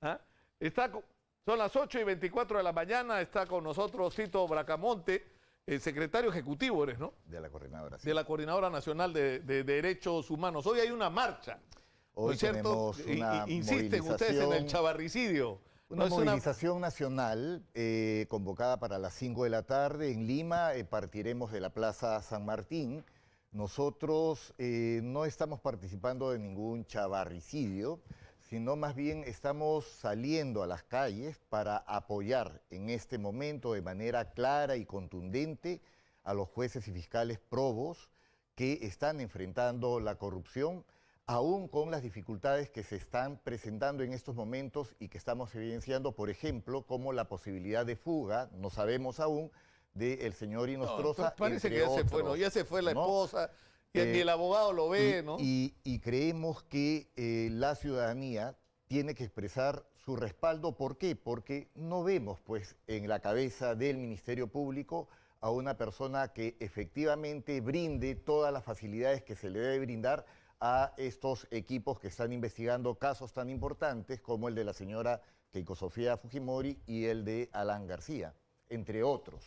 ¿Ah? Son las 8:24 de la mañana, está con nosotros Tito Bracamonte, el secretario ejecutivo, eres, ¿no? De la Coordinadora. Sí. De la Coordinadora Nacional de Derechos Humanos. Hoy hay una marcha, ¿no es cierto? Insisten ustedes en el chavarricidio. Una movilización nacional convocada para las 5 de la tarde en Lima. Partiremos de la Plaza San Martín. Nosotros no estamos participando de ningún chavarricidio, sino más bien estamos saliendo a las calles para apoyar en este momento de manera clara y contundente a los jueces y fiscales probos que están enfrentando la corrupción, aún con las dificultades que se están presentando en estos momentos y que estamos evidenciando, por ejemplo, como la posibilidad de fuga, no sabemos aún, del señor Inostroza. No, parece que ya se fue, ¿no? Ya se fue la esposa, y el abogado lo ve, ¿no? Y creemos que la ciudadanía tiene que expresar su respaldo. ¿Por qué? Porque no vemos, pues, en la cabeza del Ministerio Público a una persona que efectivamente brinde todas las facilidades que se le debe brindar a estos equipos que están investigando casos tan importantes como el de la señora Keiko Sofía Fujimori y el de Alan García, entre otros.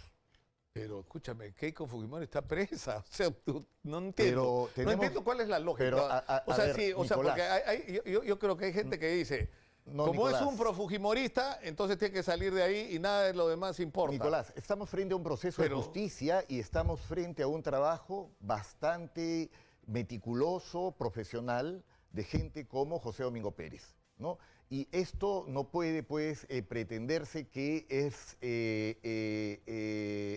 Pero escúchame, Keiko Fujimori está presa, o sea, no entiendo. No entiendo cuál es la lógica. Pero, porque yo creo que hay gente que dice, como Nicolás, es un profujimorista, entonces tiene que salir de ahí y nada de lo demás importa. Nicolás, estamos frente a un proceso de justicia y estamos frente a un trabajo bastante meticuloso, profesional, de gente como José Domingo Pérez, ¿no? Y esto no puede, pues, pretenderse que es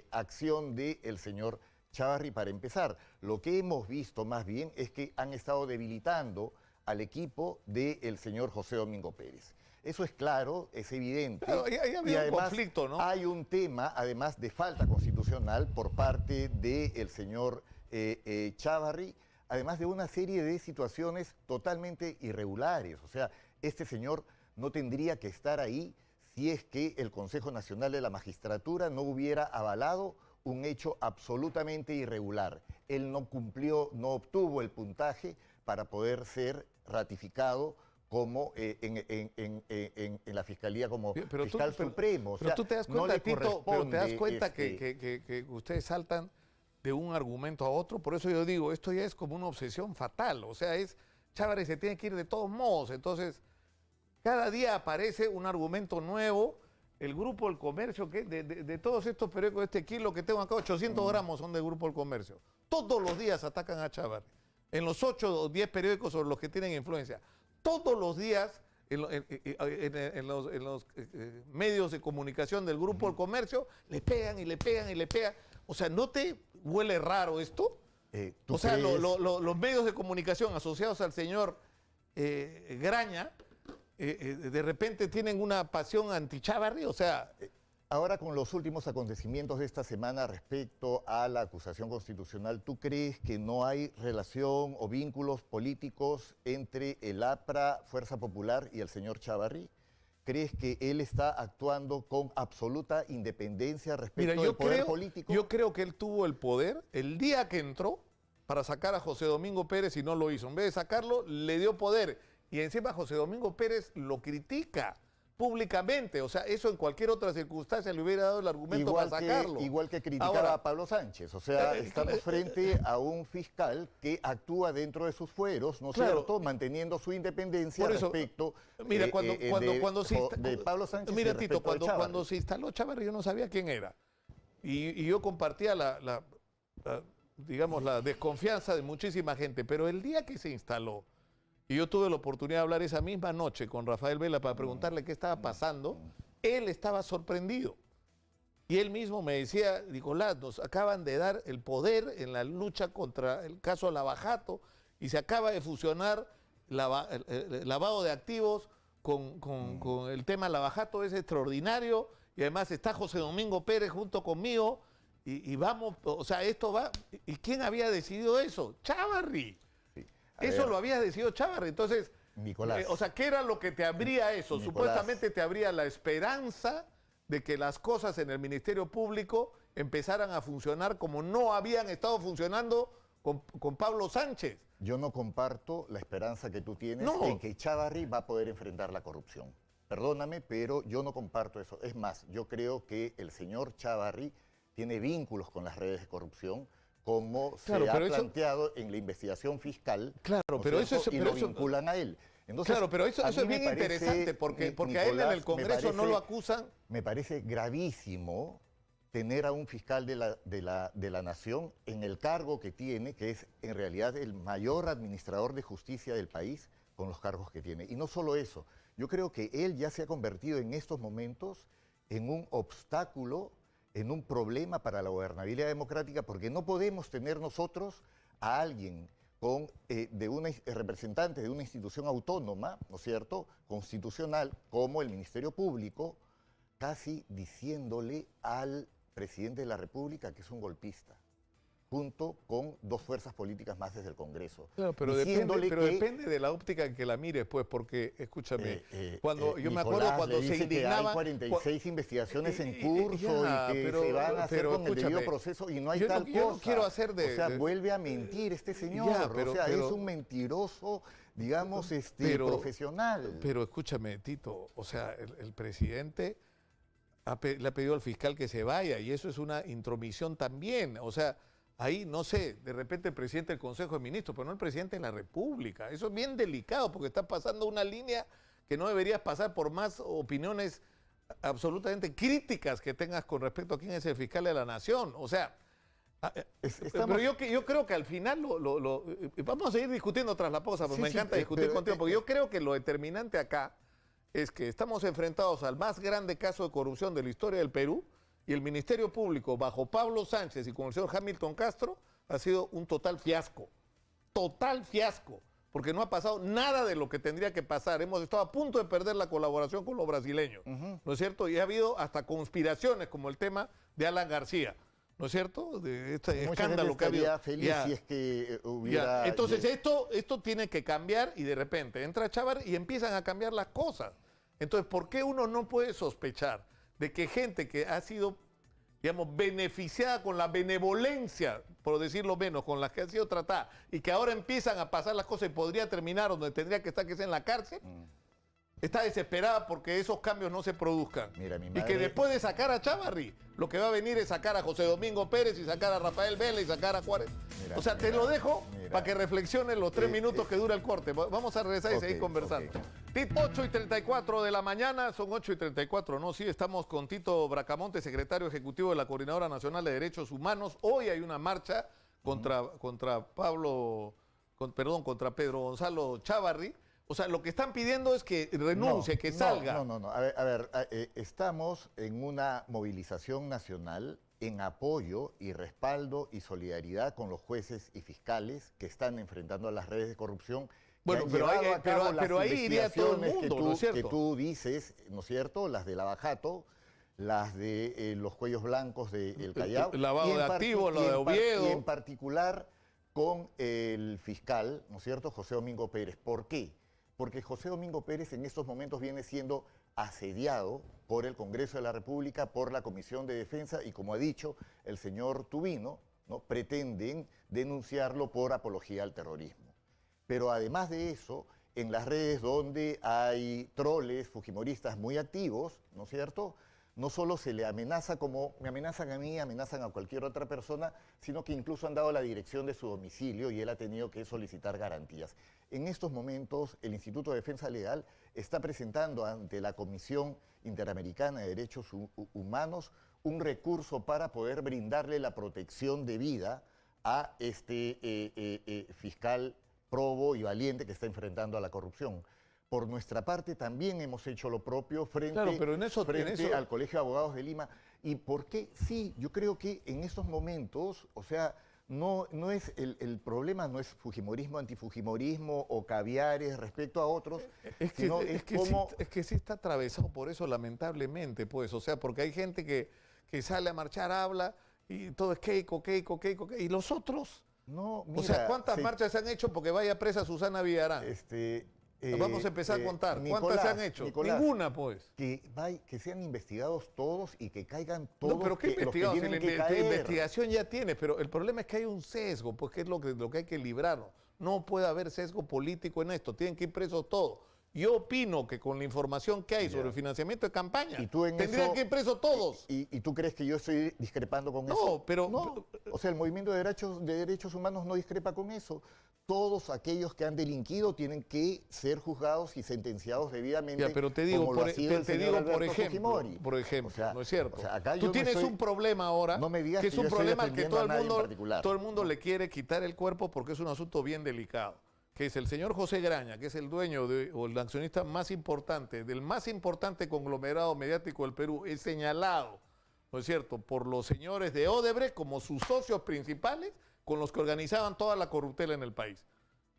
acción del señor Chávarri para empezar. Lo que hemos visto más bien es que han estado debilitando al equipo del señor José Domingo Pérez. Eso es claro, es evidente. Pero ahí había un conflicto, ¿no? Hay un tema, además, de falta constitucional por parte del señor Chávarri, además de una serie de situaciones totalmente irregulares. O sea, este señor no tendría que estar ahí si es que el Consejo Nacional de la Magistratura no hubiera avalado un hecho absolutamente irregular. Él no cumplió, no obtuvo el puntaje para poder ser ratificado como en la Fiscalía como fiscal supremo. Pero tú te das cuenta, Tito, pero te das cuenta que ustedes saltan de un argumento a otro. Por eso yo digo, esto ya es como una obsesión fatal. O sea, Chávarri se tiene que ir de todos modos. Entonces, cada día aparece un argumento nuevo. El Grupo del Comercio, que de todos estos periódicos, este kilo que tengo acá, 800 gramos son del Grupo del Comercio. Todos los días atacan a Chávarri. En los 8 o 10 periódicos sobre los que tienen influencia. Todos los días en los medios de comunicación del Grupo del Comercio le pegan y le pegan y le pegan. O sea, ¿no te huele raro esto? O sea, los medios de comunicación asociados al señor Graña de repente tienen una pasión anti-Chávarri, o sea... Ahora, con los últimos acontecimientos de esta semana respecto a la acusación constitucional, ¿tú crees que no hay relación o vínculos políticos entre el APRA, Fuerza Popular, y el señor Chávarri? ¿Crees que él está actuando con absoluta independencia respecto al poder político? Yo creo que él tuvo el poder el día que entró para sacar a José Domingo Pérez y no lo hizo. En vez de sacarlo, le dio poder. Y encima José Domingo Pérez lo critica públicamente. O sea, eso en cualquier otra circunstancia le hubiera dado el argumento para sacarlo. Igual que criticaba a Pablo Sánchez. O sea, estamos frente a un fiscal que actúa dentro de sus fueros, ¿no es cierto?, manteniendo su independencia respecto de Pablo Sánchez. Mira, Tito, cuando se instaló Chávarri yo no sabía quién era. Y yo compartía digamos, la desconfianza de muchísima gente. Pero el día que se instaló, y yo tuve la oportunidad de hablar esa misma noche con Rafael Vela para preguntarle qué estaba pasando, él estaba sorprendido. Y él mismo me decía, Nicolás, nos acaban de dar el poder en la lucha contra el caso Lavajato y se acaba de fusionar el lavado de activos con el tema Lavajato, es extraordinario. Y además está José Domingo Pérez junto conmigo y vamos, o sea, esto va. ¿Y quién había decidido eso? Chávarri. Eso lo había decidido Chávarri. Entonces, Nicolás, o sea, ¿qué era lo que te abría eso? Nicolás, Supuestamente te abría la esperanza de que las cosas en el Ministerio Público empezaran a funcionar como no habían estado funcionando con Pablo Sánchez. Yo no comparto la esperanza que tú tienes en que Chávarri va a poder enfrentar la corrupción. Perdóname, pero yo no comparto eso. Es más, yo creo que el señor Chávarri tiene vínculos con las redes de corrupción, como se ha planteado en la investigación fiscal. Claro, pero eso es... Y lo vinculan a él. Entonces, claro, pero eso es bien interesante, porque a él en el Congreso no lo acusan. Me parece gravísimo tener a un fiscal de la Nación en el cargo que tiene, que es en realidad el mayor administrador de justicia del país, con los cargos que tiene. Y no solo eso, yo creo que él ya se ha convertido en estos momentos en un obstáculo, en un problema para la gobernabilidad democrática, porque no podemos tener nosotros a alguien representante de una institución autónoma, ¿no es cierto?, constitucional, como el Ministerio Público, casi diciéndole al presidente de la República que es un golpista, junto con dos fuerzas políticas más desde el Congreso. Claro, pero depende de la óptica en que la mires, pues, porque, escúchame, cuando yo me acuerdo cuando se indignaba... hay 46 investigaciones en curso y que se van a hacer con el debido proceso y no hay tal cosa. Yo no quiero hacer de... O sea, vuelve a mentir este señor, es un mentiroso, digamos, profesional. Pero escúchame, Tito, o sea, el presidente le ha pedido al fiscal que se vaya y eso es una intromisión también, o sea... Ahí, no sé, de repente el presidente del Consejo de Ministros, pero no el presidente de la República. Eso es bien delicado porque está pasando una línea que no deberías pasar por más opiniones absolutamente críticas que tengas con respecto a quién es el fiscal de la Nación. O sea, pero yo creo que al final vamos a seguir discutiendo tras la pausa, porque me encanta discutir contigo, porque yo creo que lo determinante acá es que estamos enfrentados al más grande caso de corrupción de la historia del Perú. Y el Ministerio Público, bajo Pablo Sánchez y con el señor Hamilton Castro, ha sido un total fiasco, porque no ha pasado nada de lo que tendría que pasar. Hemos estado a punto de perder la colaboración con los brasileños, ¿no es cierto? Y ha habido hasta conspiraciones, como el tema de Alan García, ¿no es cierto? De este escándalo que ha habido. Feliz si es que hubiera... Entonces esto tiene que cambiar y de repente entra Chávarri y empiezan a cambiar las cosas. Entonces, ¿por qué uno no puede sospechar de que gente que ha sido, digamos, beneficiada con la benevolencia, por decirlo menos, con las que han sido tratadas, y que ahora empiezan a pasar las cosas y podría terminar donde tendría que estar, que es en la cárcel, está desesperada porque esos cambios no se produzcan? Mira, mi madre... Y que después de sacar a Chávarri, lo que va a venir es sacar a José Domingo Pérez y sacar a Rafael Vélez y sacar a Juárez. O sea, te lo dejo para que reflexiones los 3 minutos que dura el corte. Vamos a regresar y seguir conversando. 8:34 de la mañana, son 8:34, ¿no? Sí, estamos con Tito Bracamonte, secretario ejecutivo de la Coordinadora Nacional de Derechos Humanos. Hoy hay una marcha contra Pedro Gonzalo Chávarri. O sea, lo que están pidiendo es que renuncie, que salga. No. A ver, estamos en una movilización nacional en apoyo y respaldo y solidaridad con los jueces y fiscales que están enfrentando a las redes de corrupción. Bueno, pero ahí iría todo el mundo, ¿no es cierto? Que tú dices, ¿no es cierto? Las de Lavajato, las de los cuellos blancos del Callao. El lavado de activos, lo de Oviedo. Y en particular con el fiscal, ¿no es cierto? José Domingo Pérez. ¿Por qué? Porque José Domingo Pérez en estos momentos viene siendo asediado por el Congreso de la República, por la Comisión de Defensa y, como ha dicho el señor Tubino, ¿no?, pretenden denunciarlo por apología al terrorismo. Pero además de eso, en las redes donde hay troles fujimoristas muy activos, ¿no es cierto?, no solo se le amenaza como me amenazan a mí, amenazan a cualquier otra persona, sino que incluso han dado la dirección de su domicilio y él ha tenido que solicitar garantías. En estos momentos, el Instituto de Defensa Legal está presentando ante la Comisión Interamericana de Derechos Humanos un recurso para poder brindarle la protección debida a este fiscal probo y valiente que está enfrentando a la corrupción. Por nuestra parte también hemos hecho lo propio frente al Colegio de Abogados de Lima. ¿Y por qué? Sí, yo creo que en estos momentos, o sea, no es el problema no es fujimorismo, antifujimorismo o caviares respecto a otros, es que sí está atravesado por eso, lamentablemente, pues, o sea, porque hay gente que sale a marchar, habla y todo es Keiko, y los otros. No, mira, o sea, ¿cuántas marchas se han hecho porque vaya presa Susana Villarán? Vamos a empezar a contar. ¿Cuántas se han hecho? Nicolás, ninguna, pues. Que sean investigados todos y que caigan todos. No, pero ¿qué investigados? Si la investigación ya tiene, pero el problema es que hay un sesgo, pues que es lo que hay que librarnos. No puede haber sesgo político en esto, tienen que ir presos todos. Yo opino que con la información que hay sobre el financiamiento de campaña, tendrían que ir presos todos. ¿Y tú crees que yo estoy discrepando con eso? No, pero... No, o sea, el movimiento de derechos humanos no discrepa con eso. Todos aquellos que han delinquido tienen que ser juzgados y sentenciados debidamente. Ya, pero te digo, por ejemplo, o sea, no es cierto. O sea, acá tú tienes un problema ahora, no me digas que es un problema que todo el mundo no. le quiere quitar el cuerpo porque es un asunto bien delicado. Que es el señor José Graña, que es el dueño o el accionista más importante, del más importante conglomerado mediático del Perú, es señalado, ¿no es cierto?, por los señores de Odebrecht como sus socios principales con los que organizaban toda la corruptela en el país,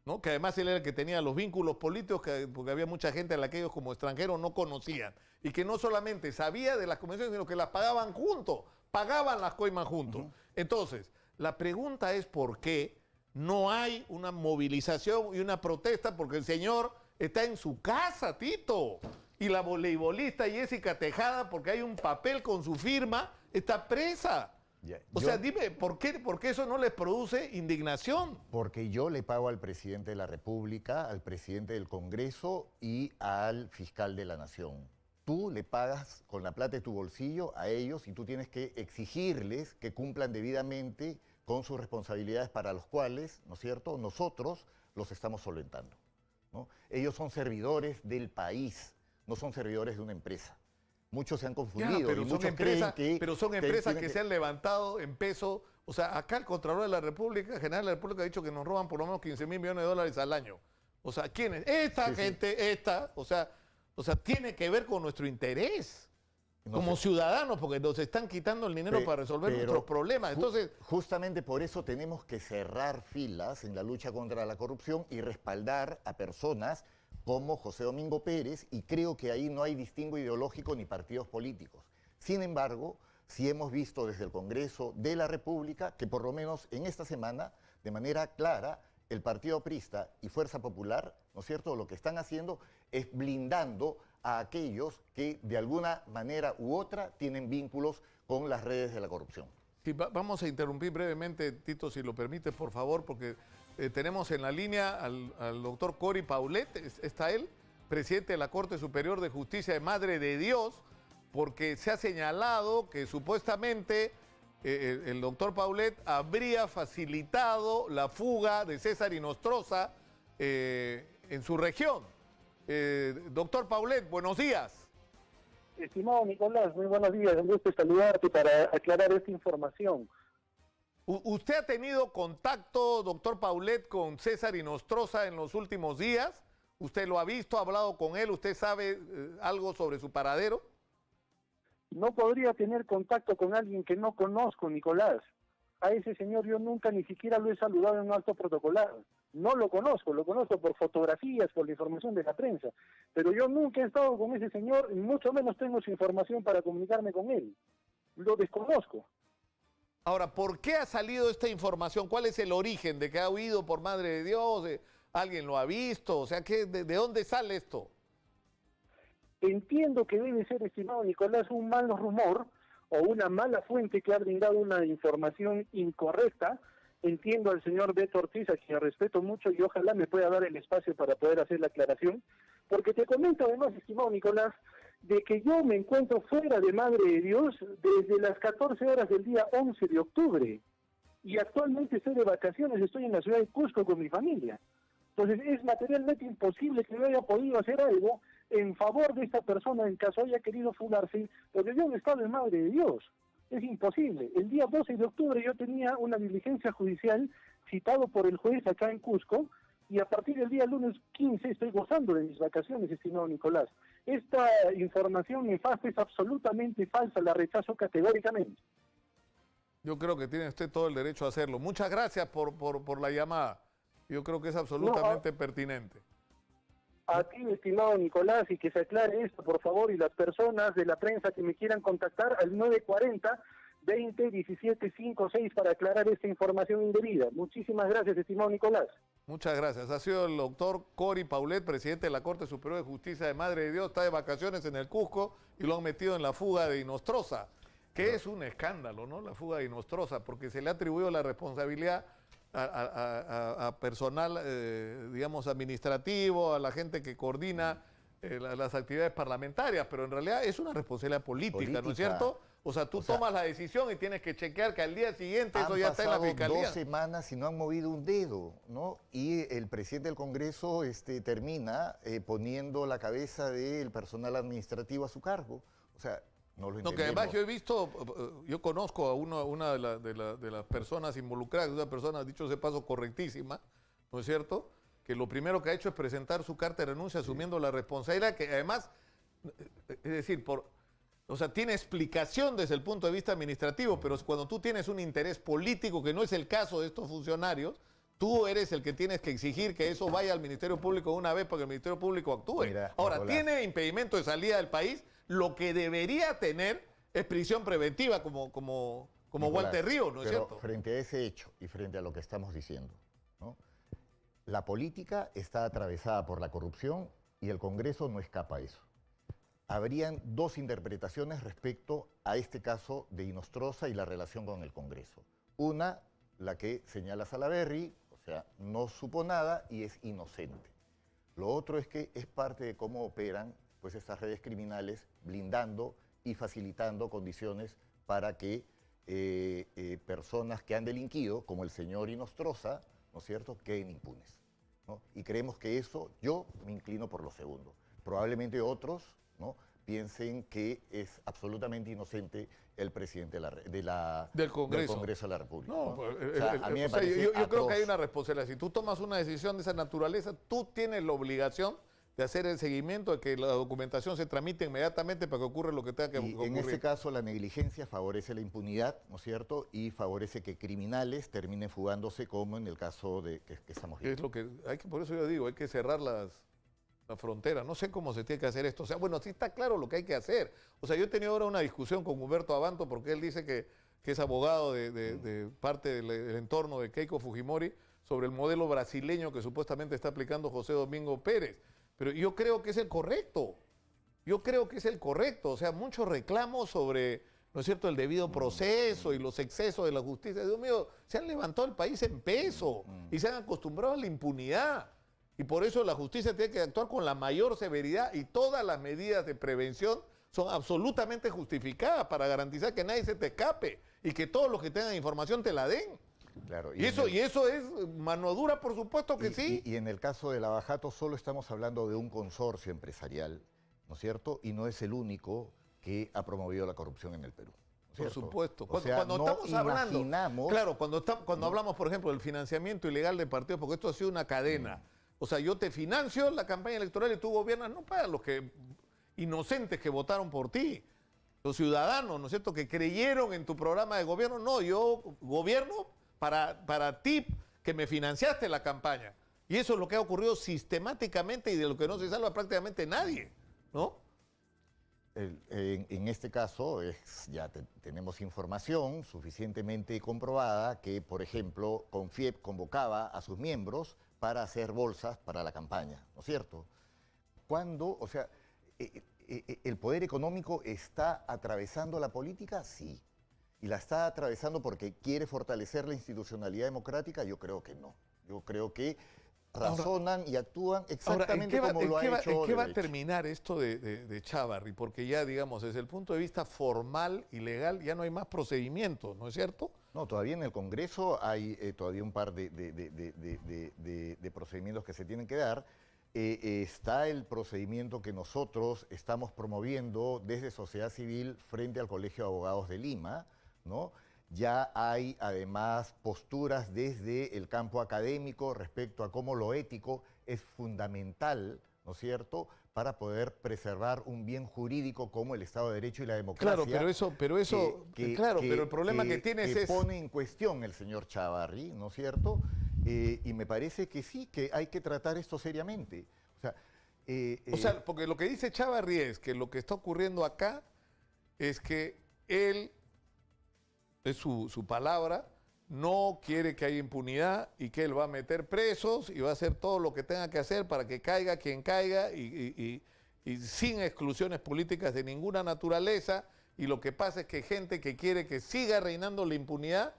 ¿no? Que además él era el que tenía los vínculos políticos, porque había mucha gente a la que ellos como extranjeros no conocían, y que no solamente sabía de las convenciones, sino que las pagaban juntos, pagaban las coimas juntos. Entonces, la pregunta es por qué no hay una movilización y una protesta, porque el señor está en su casa, Tito. Y la voleibolista Jessica Tejada, porque hay un papel con su firma, está presa. O sea, dime, ¿por qué eso no les produce indignación? Porque yo le pago al presidente de la República, al presidente del Congreso y al fiscal de la Nación. Tú le pagas con la plata de tu bolsillo a ellos y tú tienes que exigirles que cumplan debidamente con sus responsabilidades para los cuales, ¿no es cierto?, nosotros los estamos solventando, ¿no? Ellos son servidores del país, no son servidores de una empresa. Muchos se han confundido. Ya, pero, son empresas que se han levantado en peso. O sea, acá el Contralor de la República, General de la República, ha dicho que nos roban por lo menos 15.000 millones de dólares al año. O sea, ¿quiénes? Esta gente, o sea, tiene que ver con nuestro interés. Como ciudadanos, porque nos están quitando el dinero para resolver nuestros problemas. Entonces, justamente por eso tenemos que cerrar filas en la lucha contra la corrupción y respaldar a personas como José Domingo Pérez, y creo que ahí no hay distingo ideológico ni partidos políticos. Sin embargo, sí hemos visto desde el Congreso de la República que por lo menos en esta semana, de manera clara, el Partido Aprista y Fuerza Popular, ¿no es cierto?, lo que están haciendo es blindando a aquellos que de alguna manera u otra tienen vínculos con las redes de la corrupción. Sí, vamos a interrumpir brevemente, Tito, si lo permite, por favor, porque tenemos en la línea al doctor Cory Paulet, está él, presidente de la Corte Superior de Justicia de Madre de Dios, porque se ha señalado que supuestamente el doctor Paulet habría facilitado la fuga de César Inostroza en su región. Doctor Paulet, buenos días. Estimado Nicolás, muy buenos días, un gusto saludarte para aclarar esta información. ¿Usted ha tenido contacto, doctor Paulet, con César Inostroza en los últimos días? ¿Usted lo ha visto, ha hablado con él? ¿Usted sabe algo sobre su paradero? No podría tener contacto con alguien que no conozco, Nicolás. A ese señor yo nunca ni siquiera lo he saludado en un acto protocolar. No lo conozco por fotografías, por la información de la prensa. Pero yo nunca he estado con ese señor, y mucho menos tengo su información para comunicarme con él. Lo desconozco. Ahora, ¿por qué ha salido esta información? ¿Cuál es el origen de que ha oído por Madre de Dios? ¿Alguien lo ha visto? O sea, ¿de dónde sale esto? Entiendo que debe ser, estimado Nicolás, un mal rumor o una mala fuente que ha brindado una información incorrecta. Entiendo al señor Beto Ortiz, a quien respeto mucho, y ojalá me pueda dar el espacio para poder hacer la aclaración, porque te comento además, estimado Nicolás, de que yo me encuentro fuera de Madre de Dios desde las 14 horas del día 11 de octubre, y actualmente estoy de vacaciones, estoy en la ciudad de Cusco con mi familia. Entonces es materialmente imposible que yo haya podido hacer algo en favor de esta persona en caso haya querido fugarse, porque yo no he estado en Madre de Dios. Es imposible. El día 12 de octubre yo tenía una diligencia judicial citado por el juez acá en Cusco, y a partir del día lunes 15 estoy gozando de mis vacaciones, estimado Nicolás. Esta información nefasta es absolutamente falsa, la rechazo categóricamente. Yo creo que tiene usted todo el derecho a hacerlo. Muchas gracias por la llamada. Yo creo que es absolutamente pertinente. A ti, estimado Nicolás, y que se aclare esto, por favor, y las personas de la prensa que me quieran contactar al 940-20-1756 para aclarar esta información indebida. Muchísimas gracias, estimado Nicolás. Muchas gracias. Ha sido el doctor Cory Paulet, presidente de la Corte Superior de Justicia de Madre de Dios. Está de vacaciones en el Cusco y lo han metido en la fuga de Inostroza, que es un escándalo, ¿no? La fuga de Inostroza, porque se le ha atribuido la responsabilidad a personal, digamos, administrativo, a la gente que coordina las actividades parlamentarias, pero en realidad es una responsabilidad política, ¿no es cierto? O sea, tú tomas la decisión y tienes que chequear que al día siguiente eso ya está en la fiscalía. Han pasado 2 semanas y no han movido un dedo, ¿no? Y el presidente del Congreso termina poniendo la cabeza del personal administrativo a su cargo. O sea, no lo entendemos. No, que además yo he visto, yo conozco a una de las personas involucradas, una persona, dicho ese paso, correctísima, ¿no es cierto? Que lo primero que ha hecho es presentar su carta de renuncia asumiendo la responsabilidad, que además, es decir, o sea, tiene explicación desde el punto de vista administrativo, pero cuando tú tienes un interés político, que no es el caso de estos funcionarios, tú eres el que tienes que exigir que eso vaya al Ministerio Público una vez para que el Ministerio Público actúe. Mira, ahora, Nicolás, tiene impedimento de salida del país, lo que debería tener es prisión preventiva como Nicolás, Walter Ríos, ¿no es pero cierto? frente a ese hecho y frente a lo que estamos diciendo, ¿no? La política está atravesada por la corrupción y el Congreso no escapa a eso. Habrían 2 interpretaciones respecto a este caso de Inostroza y la relación con el Congreso. Una, la que señala Salaverry, o sea, no supo nada y es inocente. Lo otro es que es parte de cómo operan pues, estas redes criminales, blindando y facilitando condiciones para que personas que han delinquido, como el señor Inostroza, ¿no es cierto?, queden impunes, ¿no? Y creemos que eso, yo me inclino por lo segundo. Probablemente otros, ¿no?, piensen que es absolutamente inocente el presidente del Congreso de la República. No, ¿no? O sea, a mí me parece yo creo que hay una responsabilidad. Si tú tomas una decisión de esa naturaleza, tú tienes la obligación de hacer el seguimiento, de que la documentación se tramite inmediatamente para que ocurra lo que tenga que ocurrir. En este caso, la negligencia favorece la impunidad, ¿no es cierto? Y favorece que criminales terminen fugándose, como en el caso de que estamos viendo. Es lo que por eso yo digo, hay que cerrar la frontera. No sé cómo se tiene que hacer esto. O sea, bueno, sí está claro lo que hay que hacer. O sea, yo he tenido ahora una discusión con Humberto Abanto porque él dice que es abogado de parte del entorno de Keiko Fujimori sobre el modelo brasileño que supuestamente está aplicando José Domingo Pérez. Pero yo creo que es el correcto. Yo creo que es el correcto. O sea, muchos reclamos sobre, ¿no es cierto?, el debido proceso y los excesos de la justicia. Dios mío, se han levantado el país en peso y se han acostumbrado a la impunidad. Y por eso la justicia tiene que actuar con la mayor severidad y todas las medidas de prevención son absolutamente justificadas para garantizar que nadie se te escape y que todos los que tengan información te la den. Claro, y eso es mano dura, por supuesto que sí. Y en el caso de Lavajato solo estamos hablando de un consorcio empresarial, ¿no es cierto? Y no es el único que ha promovido la corrupción en el Perú. Por supuesto. Cuando estamos hablando, claro, cuando hablamos, por ejemplo, del financiamiento ilegal de partidos, porque esto ha sido una cadena. O sea, yo te financio la campaña electoral y tú gobiernas, no para los inocentes que votaron por ti, los ciudadanos, ¿no es cierto?, que creyeron en tu programa de gobierno. No, yo gobierno para ti que me financiaste la campaña. Y eso es lo que ha ocurrido sistemáticamente y de lo que no se salva prácticamente nadie, ¿no? En este caso, ya tenemos información suficientemente comprobada que, por ejemplo, Confiep convocaba a sus miembros para hacer bolsas para la campaña, ¿no es cierto? Cuando, o sea, ¿el poder económico está atravesando la política? Sí. ¿Y la está atravesando porque quiere fortalecer la institucionalidad democrática? Yo creo que no. Yo creo que razonan y actúan exactamente como lo ha hecho ¿En qué va a terminar esto de Chávarri? Porque ya, digamos, desde el punto de vista formal y legal, ya no hay más procedimientos, ¿no es cierto? No, todavía en el Congreso hay todavía un par de procedimientos que se tienen que dar. Está el procedimiento que nosotros estamos promoviendo desde sociedad civil frente al Colegio de Abogados de Lima, ¿no? Ya hay además posturas desde el campo académico respecto a cómo lo ético es fundamental, ¿no es cierto?, para poder preservar un bien jurídico como el Estado de Derecho y la democracia. Claro, pero el problema que tienes es... pone en cuestión el señor Chávarri, ¿no es cierto? Y me parece que sí, que hay que tratar esto seriamente. O sea, porque lo que dice Chávarri es que lo que está ocurriendo acá es que él, es su palabra, no quiere que haya impunidad y que él va a meter presos y va a hacer todo lo que tenga que hacer para que caiga quien caiga y sin exclusiones políticas de ninguna naturaleza. Y lo que pasa es que gente que quiere que siga reinando la impunidad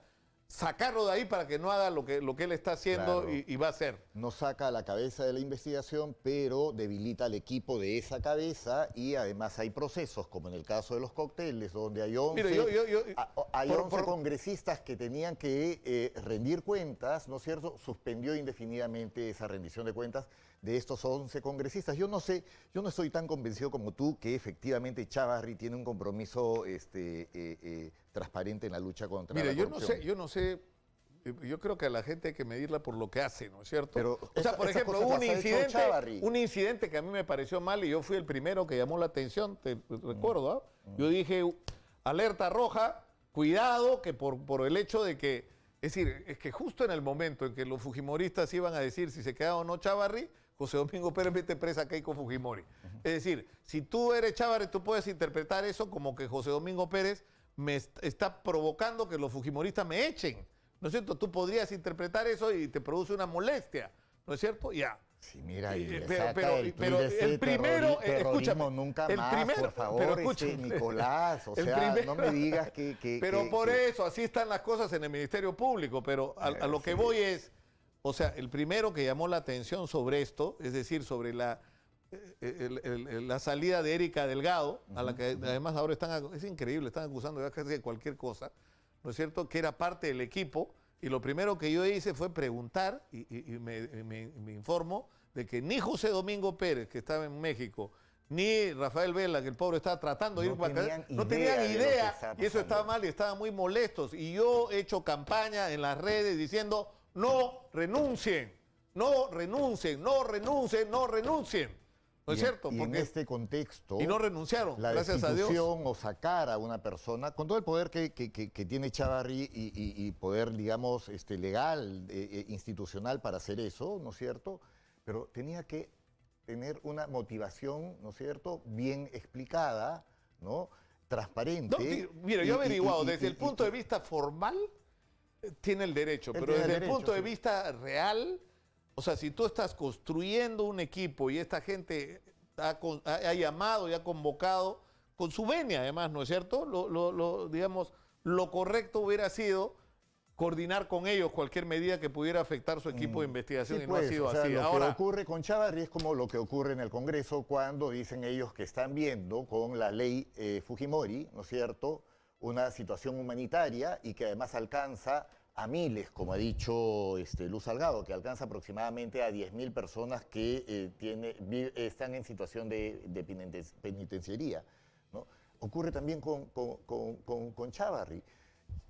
sacarlo de ahí para que no haga lo que él está haciendo Claro. y va a hacer. No saca a la cabeza de la investigación, pero debilita al equipo de esa cabeza y además hay procesos, como en el caso de los cócteles, donde hay 11, Mire, hay 11 congresistas que tenían que rendir cuentas, ¿no es cierto? Suspendió indefinidamente esa rendición de cuentas de estos 11 congresistas. Yo no sé, yo no estoy tan convencido como tú que efectivamente Chávarri tiene un compromiso transparente en la lucha contra la corrupción. yo no sé, yo creo que a la gente hay que medirla por lo que hace, ¿no es cierto? Pero o sea, por ejemplo, hubo un un incidente que a mí me pareció mal y yo fui el primero que llamó la atención, te recuerdo, ¿ah? Yo dije, alerta roja, cuidado, que por el hecho de que, es decir, es que justo en el momento en que los fujimoristas iban a decir si se quedaba o no Chávarri, José Domingo Pérez mete presa a Keiko Fujimori. Es decir, si tú eres Chávarri, tú puedes interpretar eso como que José Domingo Pérez me está provocando que los fujimoristas me echen, ¿no es cierto? Tú podrías interpretar eso y te produce una molestia, ¿no es cierto? Ya. Sí, mira, y le pero- saca pero- el pero tuit ese el primero, terrorismo escúchame, nunca el más, primero- por favor, pero escúchame, Nicolás, o el sea, primero- no me digas que Pero por eso, así están las cosas en el Ministerio Público, pero a lo que sí. voy es, o sea, el primero que llamó la atención sobre esto, es decir, sobre la salida de Erika Delgado, a la que además ahora es increíble, están acusando ya casi de cualquier cosa, ¿no es cierto?, que era parte del equipo, y lo primero que yo hice fue preguntar, y me informo, de que ni José Domingo Pérez, que estaba en México, ni Rafael Vela, que el pobre estaba tratando de No ir para acá, tenían no idea tenían de lo que idea, estaba y eso estaba pasando. mal y estaban muy molestos. Y yo he hecho campaña en las redes diciendo, no renuncien, no renuncien, no renuncien, no renuncien. ¿No es cierto? Y en este contexto, y no renunciaron, la gracias a Dios. destitución o sacar a una persona, con todo el poder que tiene Chávarri y poder, digamos, legal, institucional para hacer eso, ¿no es cierto? Pero tenía que tener una motivación, ¿no es cierto?, bien explicada, ¿no?, transparente. No, mira, yo he averiguado, desde el punto de vista formal, tiene el derecho, Él pero tiene el desde el derecho, punto de sí. vista real, o sea, si tú estás construyendo un equipo y esta gente ha llamado y ha convocado, con su venia además, ¿no es cierto? Digamos, lo correcto hubiera sido coordinar con ellos cualquier medida que pudiera afectar su equipo de investigación Sí, y no ha pues, sido o sea, así. Lo que Ahora, ocurre con Chávarri es como lo que ocurre en el Congreso cuando dicen ellos que están viendo con la ley Fujimori, ¿no es cierto?, una situación humanitaria y que además alcanza a miles, como ha dicho Luz Salgado, que alcanza aproximadamente a 10.000 personas que están en situación de penitenciaría, ¿no? Ocurre también con Chávarri.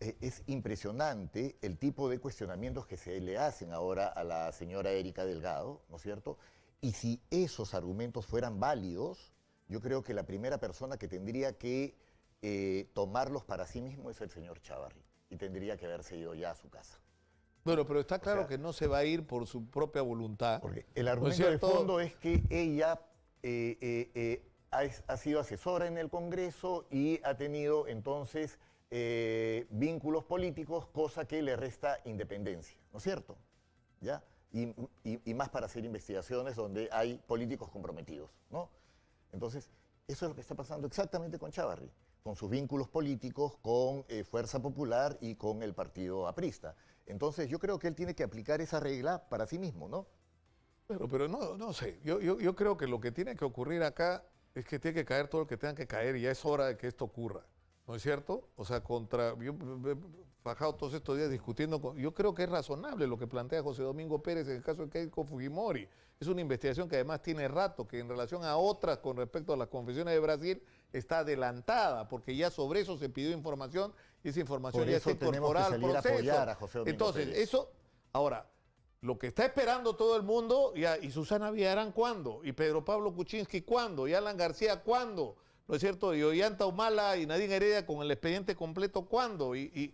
Es impresionante el tipo de cuestionamientos que se le hacen ahora a la señora Erika Delgado, ¿no es cierto? Y si esos argumentos fueran válidos, yo creo que la primera persona que tendría que tomarlos para sí mismo es el señor Chávarri y tendría que haberse ido ya a su casa. bueno, pero está claro sea, que no se va a ir por su propia voluntad. Porque el ¿no es argumento de cierto? fondo es que ella ha sido asesora en el Congreso y ha tenido entonces vínculos políticos, cosa que le resta independencia, ¿no es cierto? ¿Ya? Y más para hacer investigaciones donde hay políticos comprometidos, ¿no? Entonces, eso es lo que está pasando exactamente con Chávarri, con sus vínculos políticos, con Fuerza Popular y con el partido aprista. Entonces, yo creo que él tiene que aplicar esa regla para sí mismo, ¿no? Pero no sé, yo creo que lo que tiene que ocurrir acá es que tiene que caer todo lo que tenga que caer y ya es hora de que esto ocurra, ¿no es cierto? O sea, yo me he bajado todos estos días discutiendo, yo creo que es razonable lo que plantea José Domingo Pérez en el caso de Keiko Fujimori. Es una investigación que además tiene rato, que en relación a otras con respecto a las confesiones de Brasil está adelantada, porque ya sobre eso se pidió información y esa información Por ya eso está tenemos que incorporada al salir a proceso. apoyar a José Domingo Entonces, Pérez. eso, ahora, lo que está esperando todo el mundo, y Susana Villarán, ¿cuándo? Y Pedro Pablo Kuczynski, ¿cuándo? Y Alan García, ¿cuándo? ¿No es cierto? Y Ollanta Humala y Nadine Heredia con el expediente completo, ¿cuándo? Y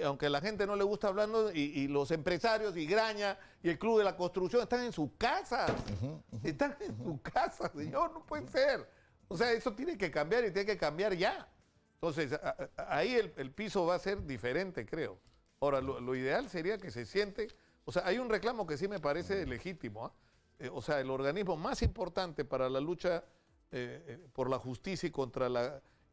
aunque a la gente no le gusta hablando, y los empresarios, y Graña, y el Club de la Construcción, están en sus casas. Están en sus casas, señor, no puede ser. O sea, eso tiene que cambiar y tiene que cambiar ya. Entonces, ahí el piso va a ser diferente, creo. Ahora, lo ideal sería que se siente... O sea, hay un reclamo que sí me parece legítimo. O sea, el organismo más importante para la lucha por la justicia y contra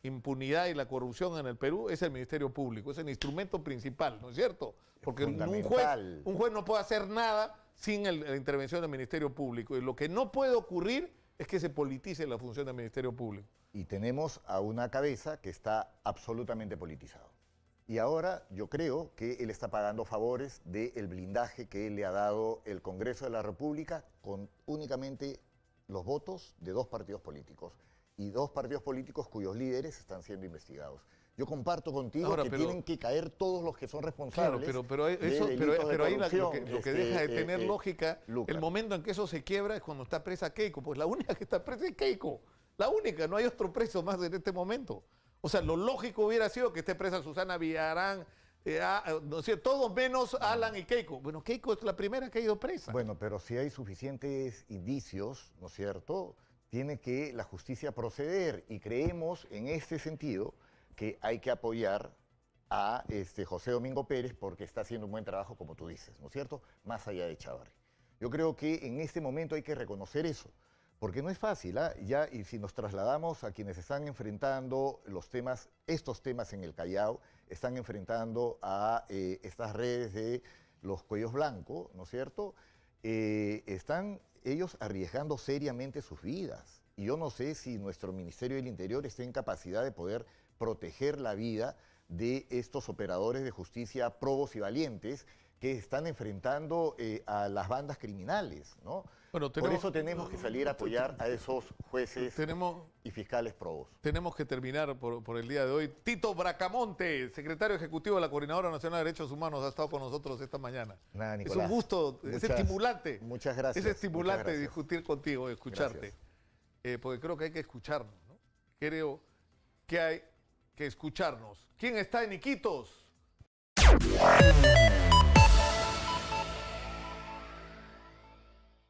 impunidad y la corrupción en el Perú es el Ministerio Público, es el instrumento principal, ¿no es cierto? Porque un juez no puede hacer nada sin la intervención del Ministerio Público, y lo que no puede ocurrir es que se politice la función del Ministerio Público. Y tenemos a una cabeza que está absolutamente politizado. Y ahora yo creo que él está pagando favores del blindaje que él le ha dado el Congreso de la República con únicamente los votos de 2 partidos políticos. Y 2 partidos políticos cuyos líderes están siendo investigados. Yo comparto contigo que tienen que caer todos los que son responsables. Claro, pero ahí lo que deja de tener lógica, Lucas. El momento en que eso se quiebra es cuando está presa Keiko. Pues la única que está presa es Keiko. La única, no hay otro preso más en este momento. O sea, lo lógico hubiera sido que esté presa Susana Villarán, no sé, todos menos Alan y Keiko. Bueno, Keiko es la primera que ha ido presa. Bueno, pero si hay suficientes indicios, ¿no es cierto?, tiene que la justicia proceder, y creemos en este sentido que hay que apoyar a José Domingo Pérez porque está haciendo un buen trabajo, como tú dices, ¿no es cierto?, más allá de Chávarri. Yo creo que en este momento hay que reconocer eso, porque no es fácil, ya, y si nos trasladamos a quienes están enfrentando estos temas en el Callao, están enfrentando a estas redes de los cuellos blancos, ¿no es cierto?, están ellos arriesgando seriamente sus vidas. Y yo no sé si nuestro Ministerio del Interior está en capacidad de poder proteger la vida de estos operadores de justicia probos y valientes que están enfrentando a las bandas criminales, ¿no? Bueno, por eso tenemos que salir a apoyar a esos jueces y fiscales probos. Tenemos que terminar por el día de hoy. Tito Bracamonte, secretario ejecutivo de la Coordinadora Nacional de Derechos Humanos, ha estado con nosotros esta mañana. Nada, Nicolás. Es un gusto, es estimulante. Muchas gracias. Es estimulante discutir contigo, escucharte. Porque creo que hay que escucharnos, ¿no? Creo que hay que escucharnos. ¿Quién está en Iquitos?